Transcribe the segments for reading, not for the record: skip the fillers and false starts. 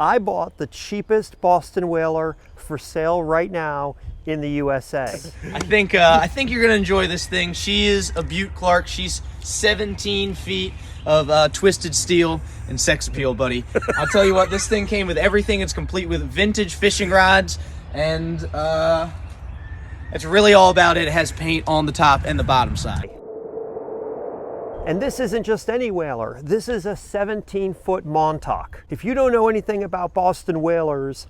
I bought the cheapest Boston whaler for sale right now in the USA. I think you're gonna enjoy this thing. She is a Butte Clark. She's 17 feet of twisted steel and sex appeal, buddy. I'll tell you what, this thing came with everything. It's complete with vintage fishing rods, and that's really all about it. It has paint on the top and the bottom side. And this isn't just any whaler. This is a 17-foot Montauk. If you don't know anything about Boston whalers,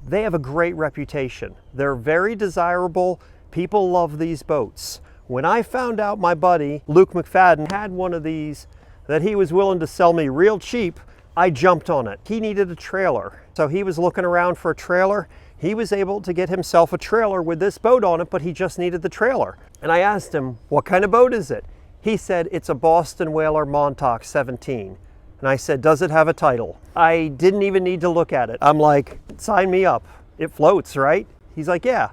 they have a great reputation. They're very desirable. People love these boats. When I found out my buddy, Luke McFadden, had one of these that he was willing to sell me real cheap, I jumped on it. He needed a trailer. So he was looking around for a trailer. He was able to get himself a trailer with this boat on it, but he just needed the trailer. And I asked him, what kind of boat is it? He said, it's a Boston Whaler Montauk 17. And I said, does it have a title? I didn't even need to look at it. I'm like, sign me up. It floats, right? He's like, yeah.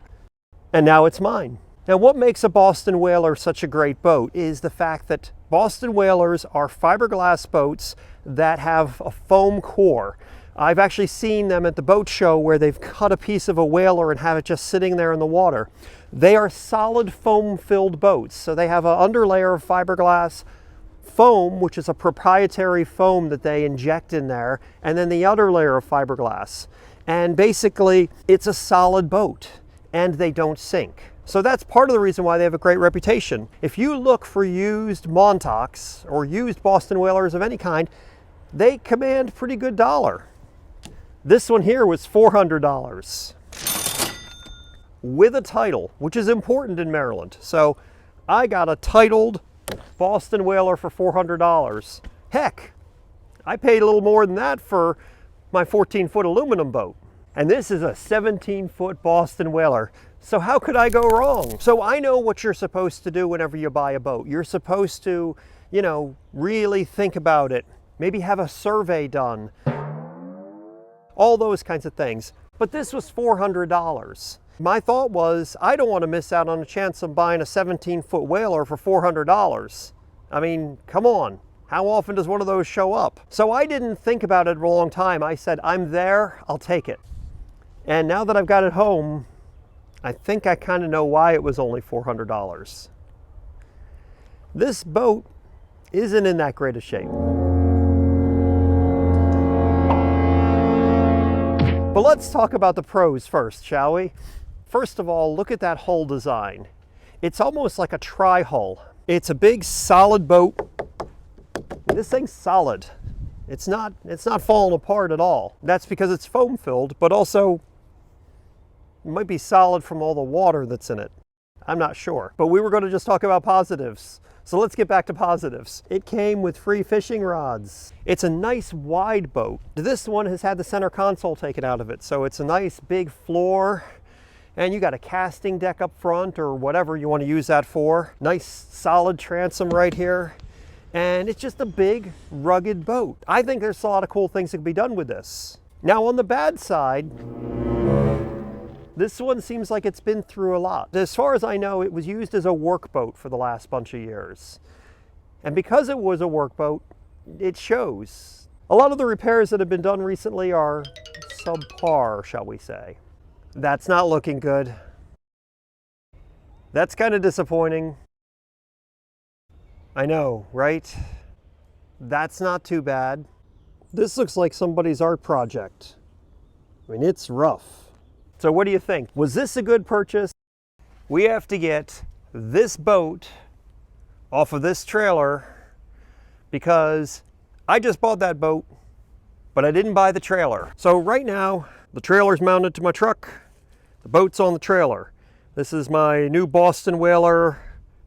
And now it's mine. Now, what makes a Boston Whaler such a great boat is the fact that Boston Whalers are fiberglass boats that have a foam core. I've actually seen them at the boat show where they've cut a piece of a whaler and have it just sitting there in the water. They are solid foam-filled boats. So they have an underlayer of fiberglass foam, which is a proprietary foam that they inject in there, and then the outer layer of fiberglass. And basically, it's a solid boat, and they don't sink. So that's part of the reason why they have a great reputation. If you look for used Montauks or used Boston Whalers of any kind, they command pretty good dollar. This one here was $400 with a title, which is important in Maryland. So I got a titled Boston Whaler for $400. Heck, I paid a little more than that for my 14-foot aluminum boat. And this is a 17-foot Boston Whaler. So how could I go wrong? So I know what you're supposed to do whenever you buy a boat. You're supposed to, really think about it. Maybe have a survey done. All those kinds of things. But this was $400. My thought was, I don't want to miss out on a chance of buying a 17-foot whaler for $400. I mean, come on. How often does one of those show up? So I didn't think about it for a long time. I said, I'm there, I'll take it. And now that I've got it home, I think I kind of know why it was only $400. This boat isn't in that great a shape. But let's talk about the pros first, shall we? First of all, look at that hull design. It's almost like a tri-hull. It's a big solid boat. This thing's solid. It's not falling apart at all. That's because it's foam filled, but also it might be solid from all the water that's in it. I'm not sure. But we were going to just talk about positives. So let's get back to positives. It came with free fishing rods. It's a nice wide boat. This one has had the center console taken out of it. So it's a nice big floor. And you got a casting deck up front or whatever you want to use that for. Nice solid transom right here. And it's just a big, rugged boat. I think there's a lot of cool things that can be done with this. Now on the bad side, this one seems like it's been through a lot. As far as I know, it was used as a workboat for the last bunch of years. And because it was a workboat, it shows. A lot of the repairs that have been done recently are subpar, shall we say. That's not looking good. That's kind of disappointing. I know, right? That's not too bad. This looks like somebody's art project. I mean, it's rough. So what do you think? Was this a good purchase? We have to get this boat off of this trailer because I just bought that boat, but I didn't buy the trailer. So right now, the trailer's mounted to my truck. The boat's on the trailer. This is my new Boston Whaler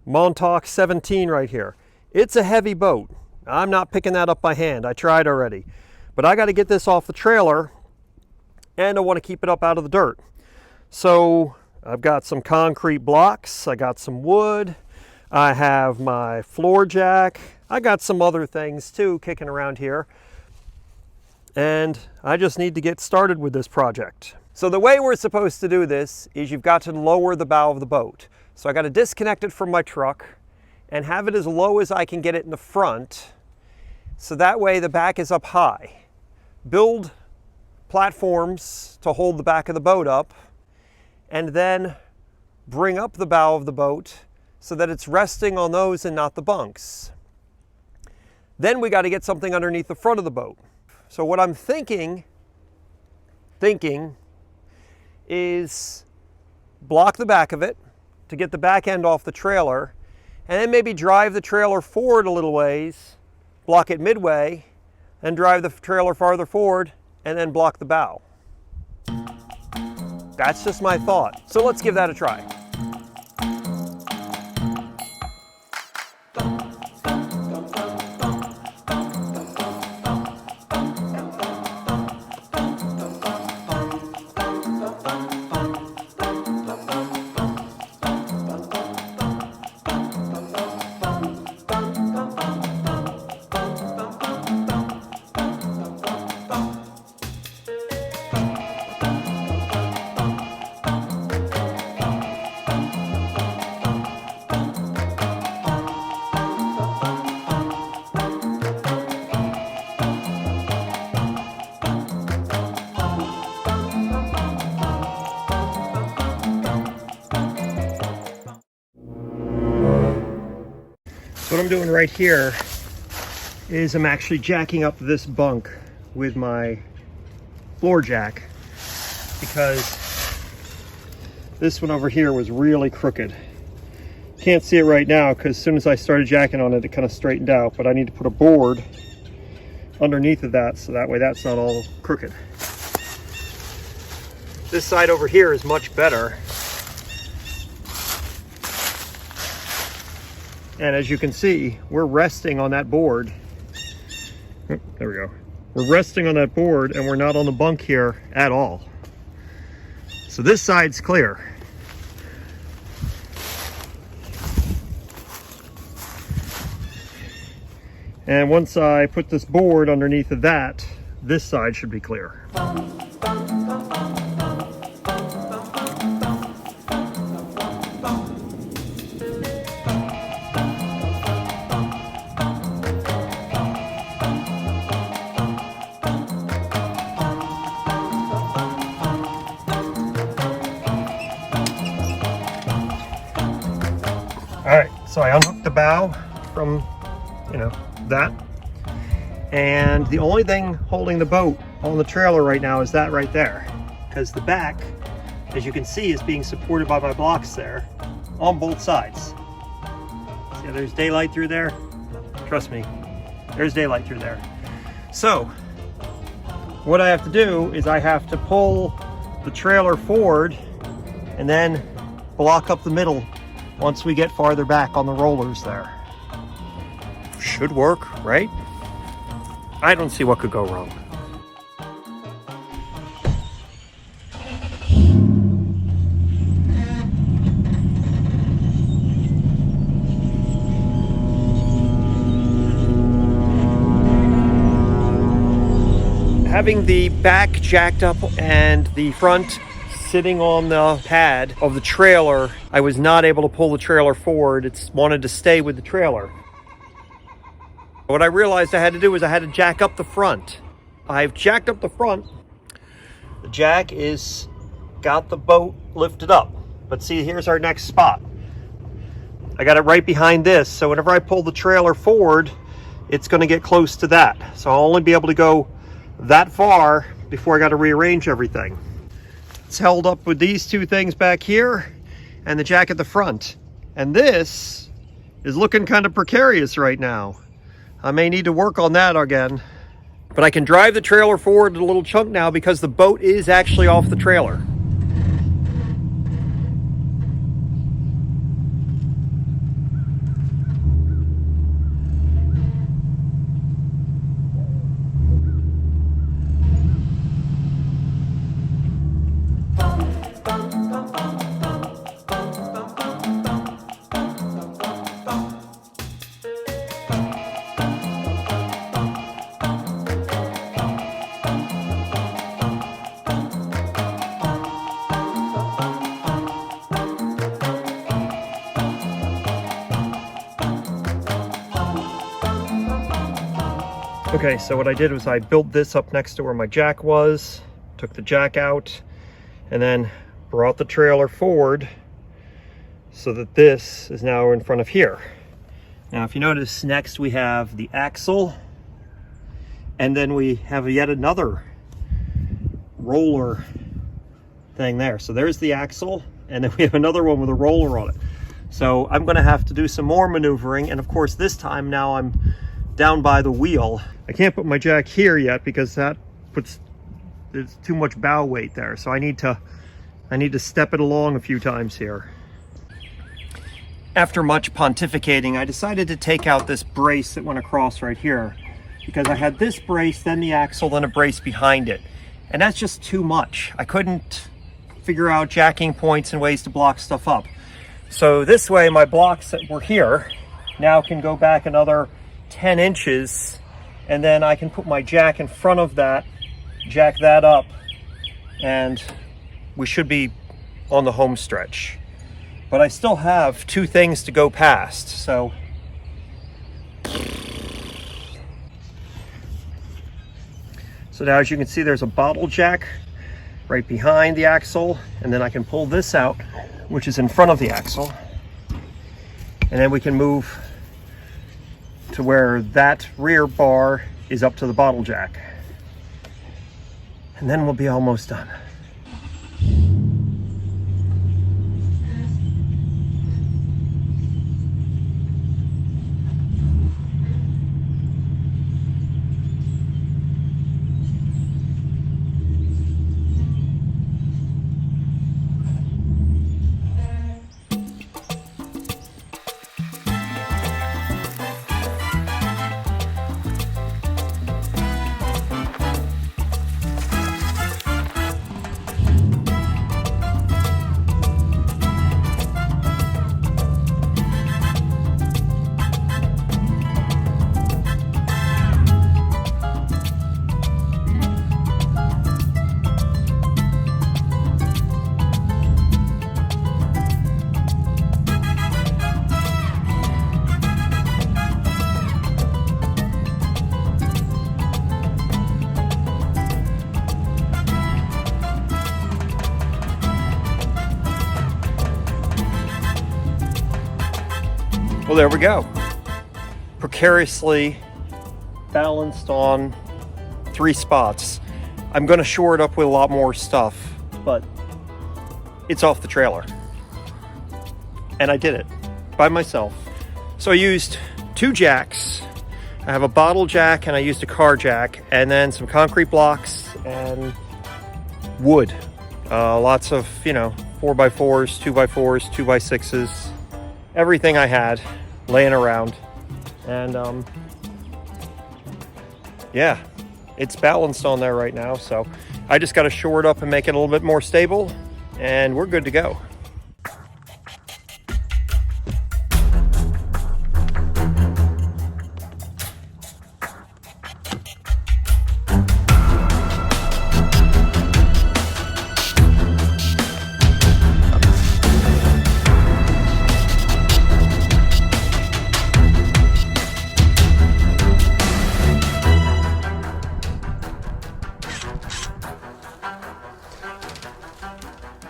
Montauk 17 right here. It's a heavy boat. I'm not picking that up by hand. I tried already. But I got to get this off the trailer, and I want to keep it up out of the dirt. So I've got some concrete blocks, I got some wood, I have my floor jack, I got some other things too kicking around here. And I just need to get started with this project. So the way we're supposed to do this is you've got to lower the bow of the boat. So I got to disconnect it from my truck and have it as low as I can get it in the front. So that way the back is up high. Build platforms to hold the back of the boat up, and then bring up the bow of the boat so that it's resting on those and not the bunks. Then we got to get something underneath the front of the boat. So what I'm thinking is block the back of it to get the back end off the trailer, and then maybe drive the trailer forward a little ways, block it midway, and drive the trailer farther forward, and then block the bow. That's just my thought. So let's give that a try. What I'm doing right here is I'm actually jacking up this bunk with my floor jack, because this one over here was really crooked. Can't see it right now because as soon as I started jacking on it, it kind of straightened out, but I need to put a board underneath of that so that way that's not all crooked. This side over here is much better. And as you can see, we're resting on that board. Oh, there we go. We're resting on that board and we're not on the bunk here at all. So this side's clear. And once I put this board underneath of that, this side should be clear. All right, so I unhooked the bow from, that. And the only thing holding the boat on the trailer right now is that right there. Because the back, as you can see, is being supported by my blocks there on both sides. See how there's daylight through there? Trust me, there's daylight through there. So, what I have to do is I have to pull the trailer forward and then block up the middle once we get farther back on the rollers there. Should work, right? I don't see what could go wrong. Having the back jacked up and the front sitting on the pad of the trailer, I was not able to pull the trailer forward. It wanted to stay with the trailer. What I realized I had to do is I had to jack up the front. I've jacked up the front. The jack is got the boat lifted up. But see, here's our next spot. I got it right behind this, so whenever I pull the trailer forward, it's going to get close to that. So I'll only be able to go that far before I got to rearrange everything. It's held up with these two things back here and the jack at the front. And this is looking kind of precarious right now. I may need to work on that again. But I can drive the trailer forward a little chunk now because the boat is actually off the trailer. Okay, so what I did was I built this up next to where my jack was, took the jack out, and then brought the trailer forward so that this is now in front of here. Now, if you notice, next we have the axle, and then we have yet another roller thing there. So there's the axle, and then we have another one with a roller on it. So I'm going to have to do some more maneuvering, and of course this time now I'm down by the wheel. I can't put my jack here yet because there's too much bow weight there. So I need to step it along a few times here. After much pontificating, I decided to take out this brace that went across right here, because I had this brace, then the axle, then a brace behind it. And that's just too much. I couldn't figure out jacking points and ways to block stuff up. So this way, my blocks that were here now can go back another 10 inches, and then I can put my jack in front of that, jack that up, and we should be on the home stretch. But I still have two things to go past, so now as you can see, there's a bottle jack right behind the axle, and then I can pull this out, which is in front of the axle, and then we can move to where that rear bar is up to the bottle jack, and then we'll be almost done. Well, there we go. Precariously balanced on 3 spots. I'm going to shore it up with a lot more stuff, but it's off the trailer. And I did it by myself. So I used 2 jacks. I have a bottle jack and I used a car jack, and then some concrete blocks and wood. Lots of, 4x4s, 2x4s, 2x6s, everything I had laying around. And yeah, it's balanced on there right now. So I just got to shore it up and make it a little bit more stable, and we're good to go.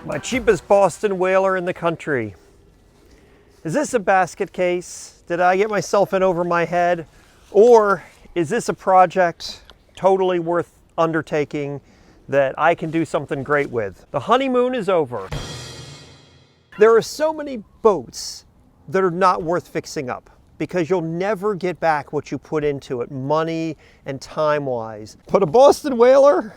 My cheapest Boston whaler in the country. Is this a basket case? Did I get myself in over my head? Or is this a project totally worth undertaking that I can do something great with? The honeymoon is over. There are so many boats that are not worth fixing up because you'll never get back what you put into it, money and time-wise. But a Boston whaler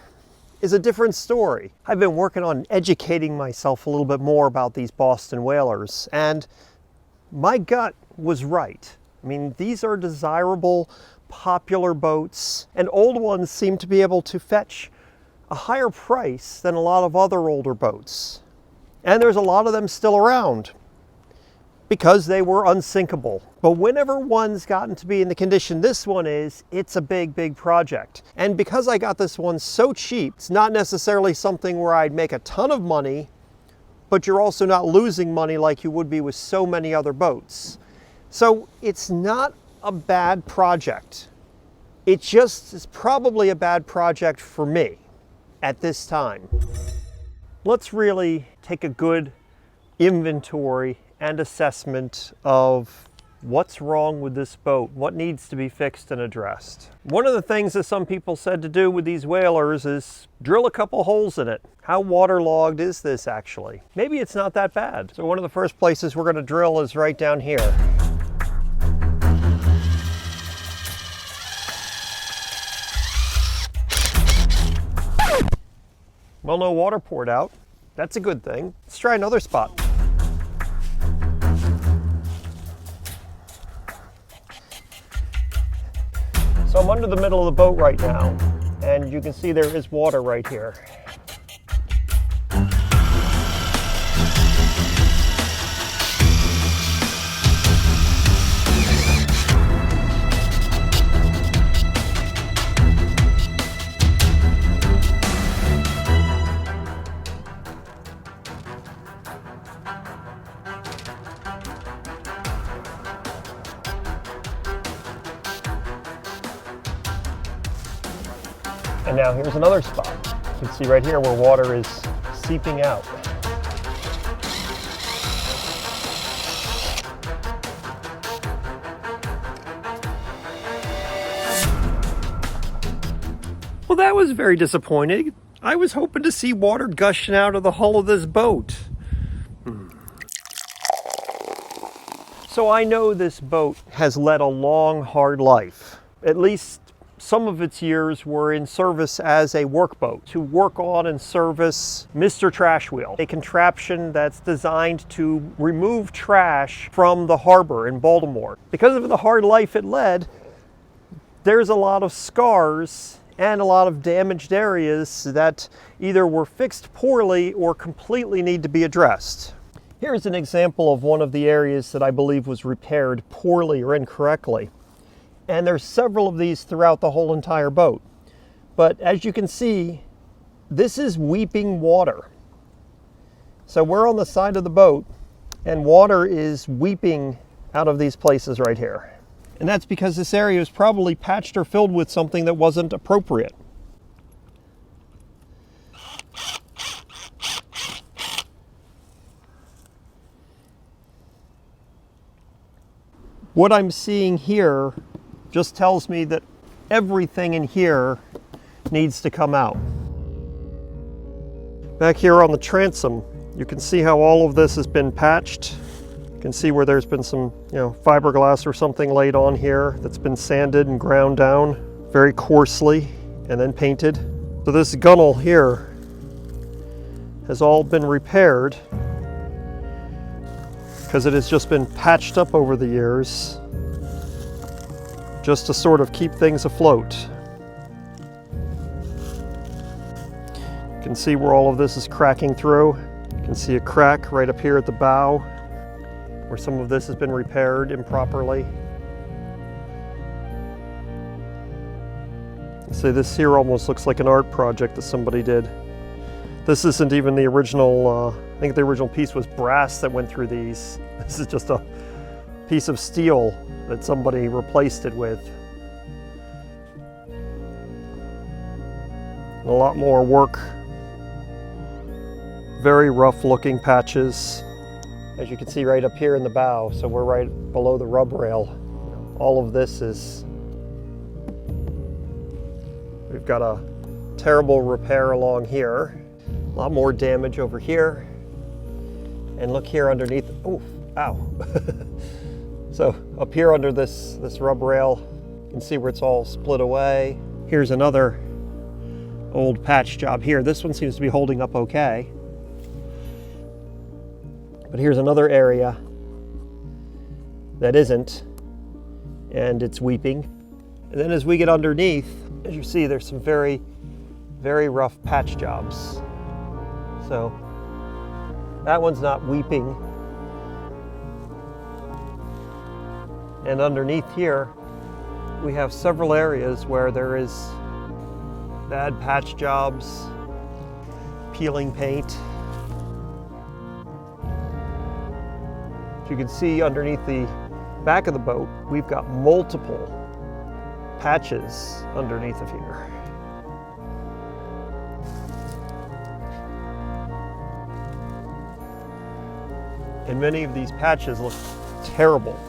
is a different story. I've been working on educating myself a little bit more about these Boston whalers, and my gut was right. I mean, these are desirable, popular boats, and old ones seem to be able to fetch a higher price than a lot of other older boats. And there's a lot of them still around because they were unsinkable. But whenever one's gotten to be in the condition this one is, it's a big, big project. And because I got this one so cheap, it's not necessarily something where I'd make a ton of money, but you're also not losing money like you would be with so many other boats. So it's not a bad project. It just is probably a bad project for me. at this time. Let's really take a good inventory and assessment of what's wrong with this boat, what needs to be fixed and addressed. One of the things that some people said to do with these whalers is drill a couple holes in it. How waterlogged is this actually? Maybe it's not that bad. So one of the first places we're going to drill is right down here. Well, no water poured out. That's a good thing. Let's try another spot. So I'm under the middle of the boat right now, and you can see there is water right here. And now here's another spot. You can see right here where water is seeping out. Well, that was very disappointing. I was hoping to see water gushing out of the hull of this boat. So I know this boat has led a long, hard life. At least some of its years were in service as a workboat to work on and service Mr. Trash Wheel, a contraption that's designed to remove trash from the harbor in Baltimore. Because of the hard life it led, there's a lot of scars and a lot of damaged areas that either were fixed poorly or completely need to be addressed. Here's an example of one of the areas that I believe was repaired poorly or incorrectly. And there's several of these throughout the whole entire boat. But as you can see, this is weeping water. So we're on the side of the boat and water is weeping out of these places right here. And that's because this area was probably patched or filled with something that wasn't appropriate. What I'm seeing here just tells me that everything in here needs to come out. Back here on the transom, you can see how all of this has been patched. You can see where there's been some, fiberglass or something laid on here that's been sanded and ground down very coarsely and then painted. So this gunnel here has all been repaired because it has just been patched up over the years, just to sort of keep things afloat. You can see where all of this is cracking through. You can see a crack right up here at the bow, where some of this has been repaired improperly. See, this here almost looks like an art project that somebody did. This isn't even the original, I think the original piece was brass that went through these. This is just a piece of steel that somebody replaced it with. A lot more work. Very rough looking patches. As you can see right up here in the bow, so we're right below the rub rail. All of this is, we've got a terrible repair along here. A lot more damage over here. And look here underneath, oh, ow. So up here under this rub rail, you can see where it's all split away. Here's another old patch job here. This one seems to be holding up okay. But here's another area that isn't, and it's weeping. And then as we get underneath, as you see, there's some very, very rough patch jobs. So that one's not weeping. And underneath here, we have several areas where there is bad patch jobs, peeling paint. As you can see underneath the back of the boat, we've got multiple patches underneath of here. And many of these patches look terrible.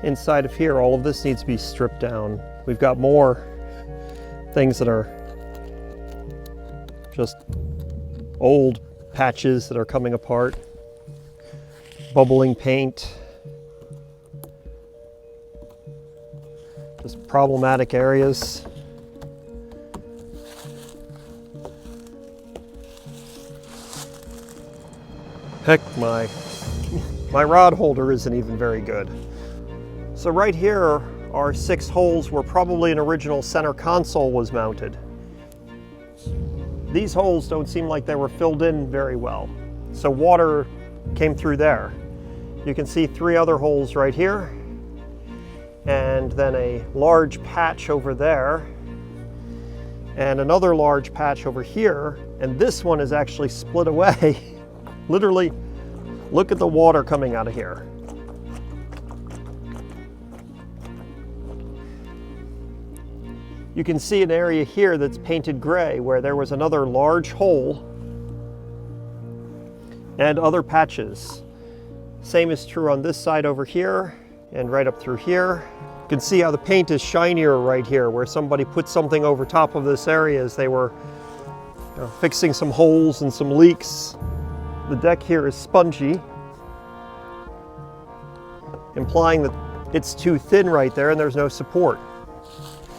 Inside of here, all of this needs to be stripped down. We've got more things that are just old patches that are coming apart, bubbling paint, just problematic areas. Heck, my rod holder isn't even very good. So right here are 6 holes where probably an original center console was mounted. These holes don't seem like they were filled in very well, so water came through there. You can see 3 other holes right here, and then a large patch over there, and another large patch over here, and this one is actually split away. Literally, look at the water coming out of here. You can see an area here that's painted gray where there was another large hole and other patches. Same is true on this side over here and right up through here. You can see how the paint is shinier right here where somebody put something over top of this area as they were fixing some holes and some leaks. The deck here is spongy, implying that it's too thin right there and there's no support.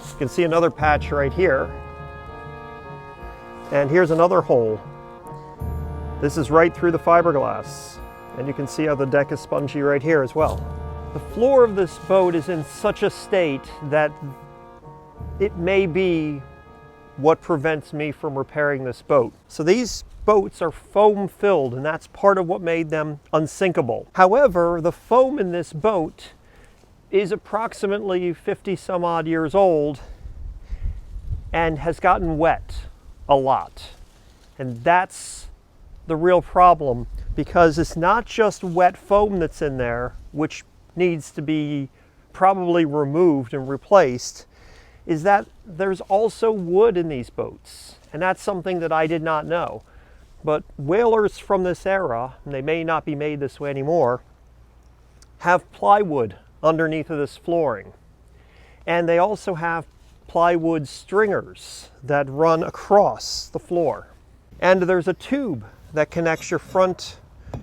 You can see another patch right here. And here's another hole. This is right through the fiberglass. And you can see how the deck is spongy right here as well. The floor of this boat is in such a state that it may be what prevents me from repairing this boat. So these boats are foam filled, and that's part of what made them unsinkable. However, the foam in this boat is approximately 50 some odd years old and has gotten wet a lot. And that's the real problem, because it's not just wet foam that's in there, which needs to be probably removed and replaced, is that there's also wood in these boats. And that's something that I did not know. But whalers from this era, and they may not be made this way anymore, have plywood underneath of this flooring. And they also have plywood stringers that run across the floor. And there's a tube that connects your front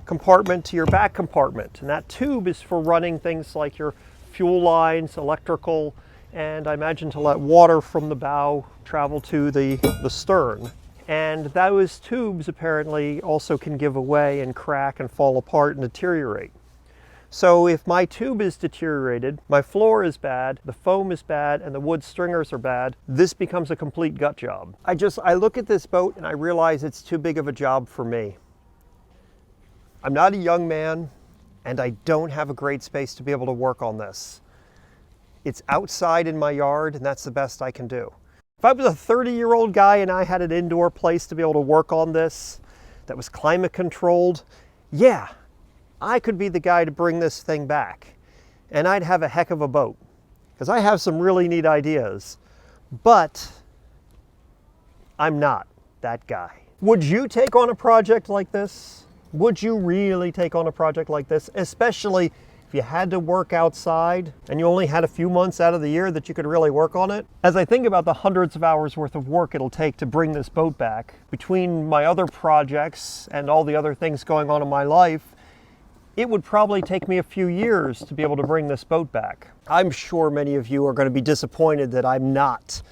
compartment to your back compartment. And that tube is for running things like your fuel lines, electrical, and I imagine to let water from the bow travel to the stern. And those tubes apparently also can give away and crack and fall apart and deteriorate. So if my tube is deteriorated, my floor is bad, the foam is bad, and the wood stringers are bad, this becomes a complete gut job. I look at this boat and I realize it's too big of a job for me. I'm not a young man, and I don't have a great space to be able to work on this. It's outside in my yard, and that's the best I can do. If I was a 30-year-old guy and I had an indoor place to be able to work on this that was climate controlled, yeah, I could be the guy to bring this thing back. And I'd have a heck of a boat, because I have some really neat ideas. But I'm not that guy. Would you take on a project like this? Would you really take on a project like this? Especially if you had to work outside and you only had a few months out of the year that you could really work on it. As I think about the hundreds of hours worth of work it'll take to bring this boat back, between my other projects and all the other things going on in my life, it would probably take me a few years to be able to bring this boat back. I'm sure many of you are going to be disappointed that I'm not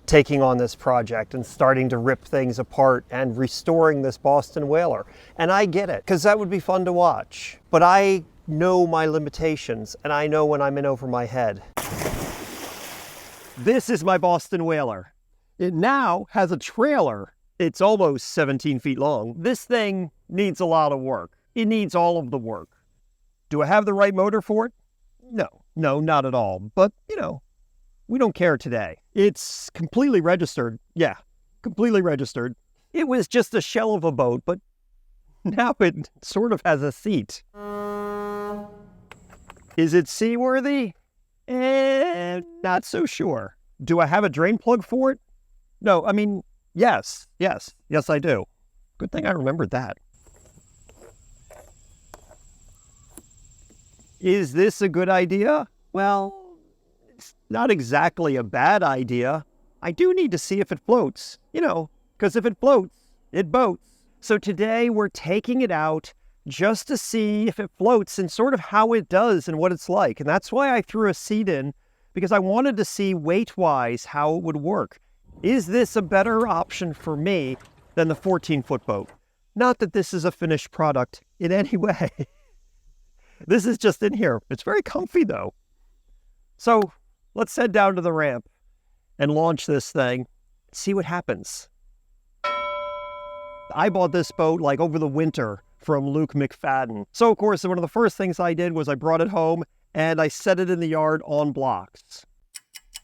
taking on this project and starting to rip things apart and restoring this Boston whaler. And I get it, because that would be fun to watch. But I know my limitations, and I know when I'm in over my head. This is my Boston whaler. It now has a trailer. It's almost 17 feet long. This thing needs a lot of work. It needs all of the work. Do I have the right motor for it? No, not at all. But, we don't care today. It's completely registered. Yeah, completely registered. It was just a shell of a boat, but now it sort of has a seat. Is it seaworthy? Not so sure. Do I have a drain plug for it? No, I mean, yes, I do. Good thing I remembered that. Is this a good idea? Well, it's not exactly a bad idea. I do need to see if it floats, because if it floats, it boats. So today we're taking it out just to see if it floats and sort of how it does and what it's like. And that's why I threw a seat in, because I wanted to see weight-wise how it would work. Is this a better option for me than the 14-foot boat? Not that this is a finished product in any way. This is just in here. It's very comfy though. So let's head down to the ramp and launch this thing, see what happens. I bought this boat like over the winter from Luke McFadden. So of course, one of the first things I did was I brought it home and I set it in the yard on blocks.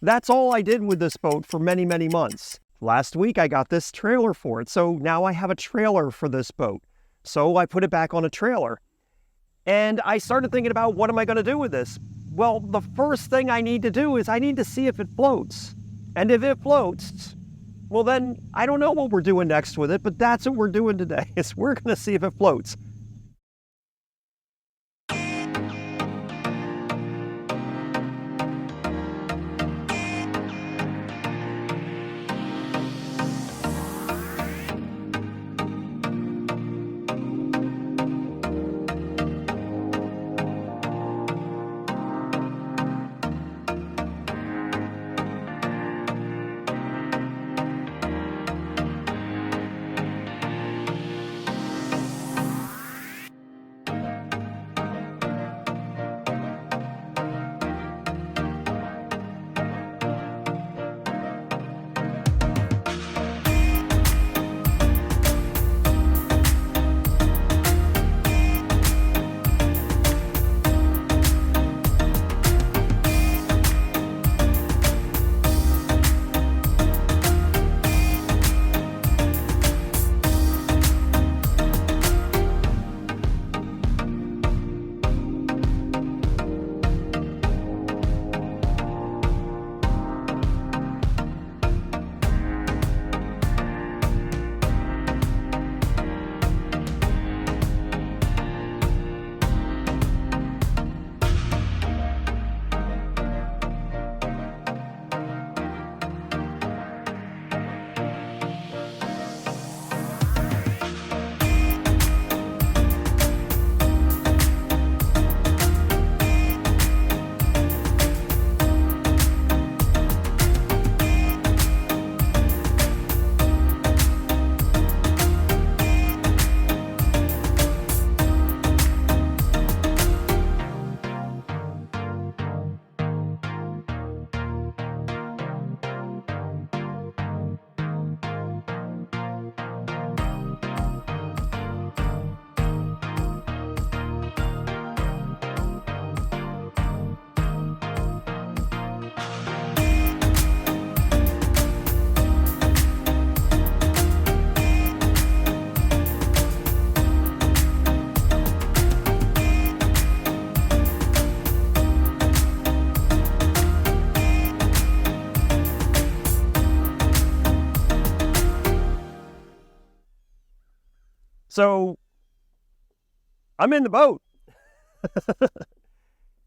That's all I did with this boat for many, many months. Last week I got this trailer for it, so now I have a trailer for this boat. So I put it back on a trailer. And I started thinking about, what am I going to do with this? Well, the first thing I need to do is I need to see if it floats. And if it floats, well then, I don't know what we're doing next with it, but that's what we're doing today, is we're going to see if it floats. So I'm in the boat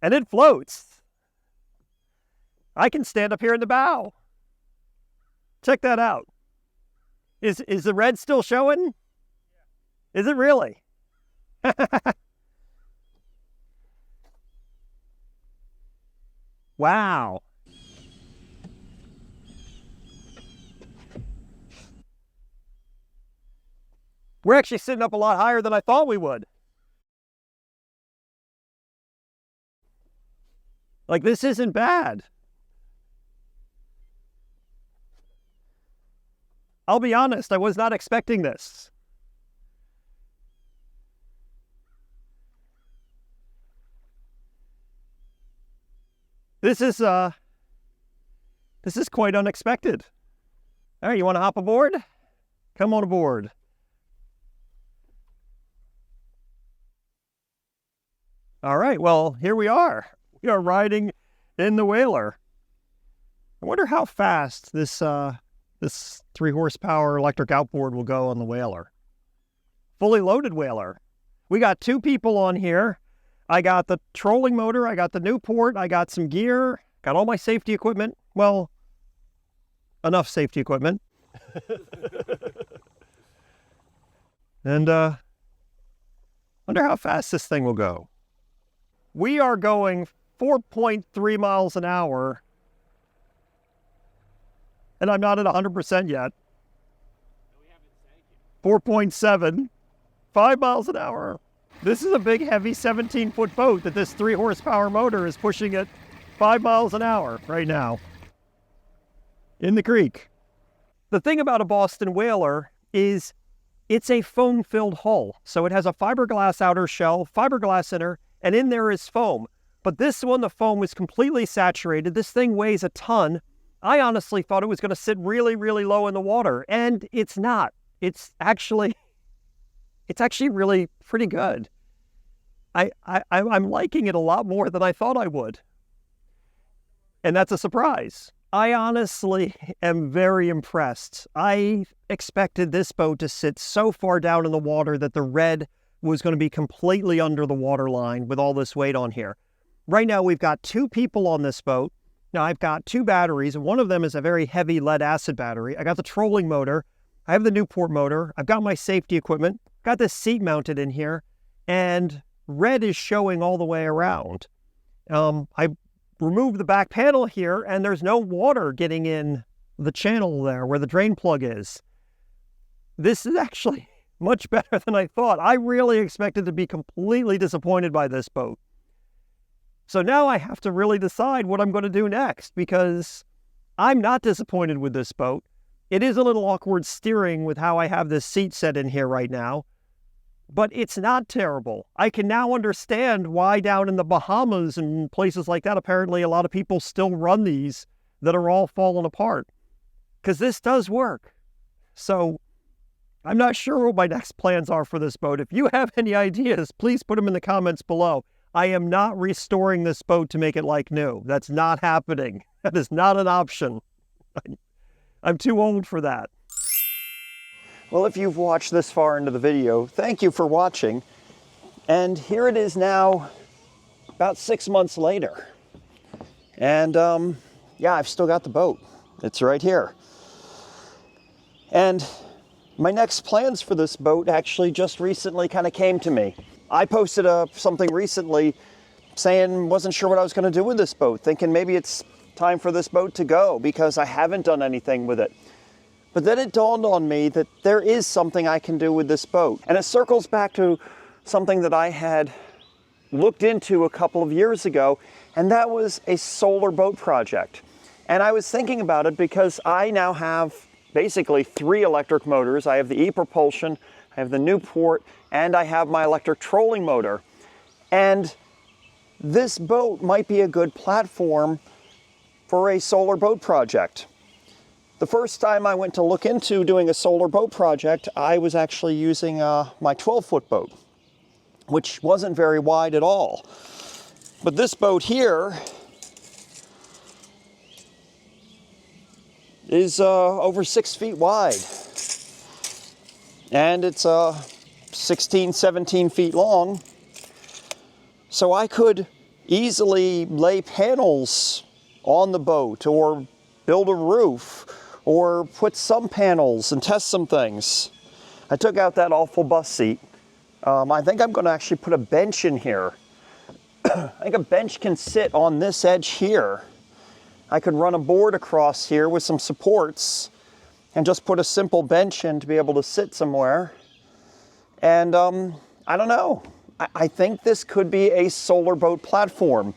and it floats. I can stand up here in the bow. Check that out. Is the red still showing? Is it really? Wow. We're actually sitting up a lot higher than I thought we would. Like, this isn't bad. I'll be honest, I was not expecting this. This is quite unexpected. All right, you want to hop aboard? Come on aboard. All right, well, here we are. We are riding in the Whaler. I wonder how fast this 3 horsepower electric outboard will go on the Whaler. Fully loaded Whaler. We got 2 people on here. I got the trolling motor, I got the Newport, I got some gear, got all my safety equipment. Well, enough safety equipment. And wonder how fast this thing will go. We are going 4.3 miles an hour, and I'm not at 100% yet. 4.7, 5 miles an hour. This is a big, heavy 17-foot boat that this 3 horsepower motor is pushing at 5 miles an hour right now in the creek. The thing about a Boston Whaler is it's a foam-filled hull. So it has a fiberglass outer shell, fiberglass inner, and in there is foam. But this one, the foam was completely saturated. This thing weighs a ton. I honestly thought it was going to sit really, really low in the water, and it's not. It's actually really pretty good. I'm liking it a lot more than I thought I would. And that's a surprise. I honestly am very impressed. I expected this boat to sit so far down in the water that the red was going to be completely under the water line with all this weight on here. Right now, we've got 2 people on this boat. Now, I've got 2 batteries, and one of them is a very heavy lead-acid battery. I got the trolling motor. I have the Newport motor. I've got my safety equipment. Got this seat mounted in here, and red is showing all the way around. I removed the back panel here, and there's no water getting in the channel there where the drain plug is. This is actually much better than I thought. I really expected to be completely disappointed by this boat. So now I have to really decide what I'm going to do next, because I'm not disappointed with this boat. It is a little awkward steering with how I have this seat set in here right now, but it's not terrible. I can now understand why down in the Bahamas and places like that, apparently a lot of people still run these that are all falling apart, because this does work. So I'm not sure what my next plans are for this boat. If you have any ideas, please put them in the comments below. I am not restoring this boat to make it like new. That's not happening. That is not an option. I'm too old for that. Well, if you've watched this far into the video, thank you for watching. And here it is now, about 6 months later. And yeah, I've still got the boat. It's right here. And my next plans for this boat actually just recently kind of came to me. I posted something recently saying wasn't sure what I was going to do with this boat, thinking maybe it's time for this boat to go because I haven't done anything with it. But then it dawned on me that there is something I can do with this boat. And it circles back to something that I had looked into a couple of years ago, and that was a solar boat project. And I was thinking about it because I now have basically 3 electric motors. I have the e-propulsion, I have the Newport, and I have my electric trolling motor. And this boat might be a good platform for a solar boat project. The first time I went to look into doing a solar boat project, I was actually using my 12-foot boat, which wasn't very wide at all. But this boat here is over 6 feet wide. And it's 16, 17 feet long. So I could easily lay panels on the boat or build a roof or put some panels and test some things. I took out that awful bus seat. I think I'm going to actually put a bench in here. I think a bench can sit on this edge here. I could run a board across here with some supports and just put a simple bench in to be able to sit somewhere. And I don't know. I think this could be a solar boat platform.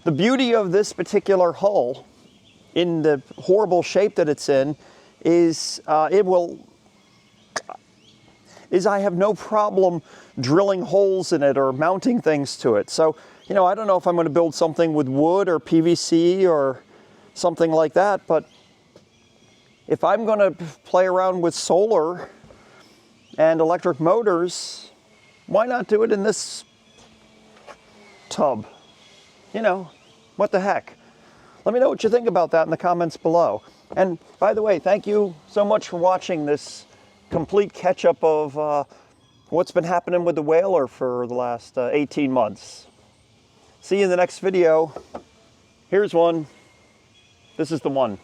The beauty of this particular hull, in the horrible shape that it's in, is I have no problem drilling holes in it or mounting things to it. So, you know, I don't know if I'm going to build something with wood or PVC or something like that, but if I'm going to play around with solar and electric motors, why not do it in this tub? You know, what the heck? Let me know what you think about that in the comments below. And by the way, thank you so much for watching this complete catch-up of what's been happening with the Whaler for the last 18 months. See you in the next video. Here's one. This is the one.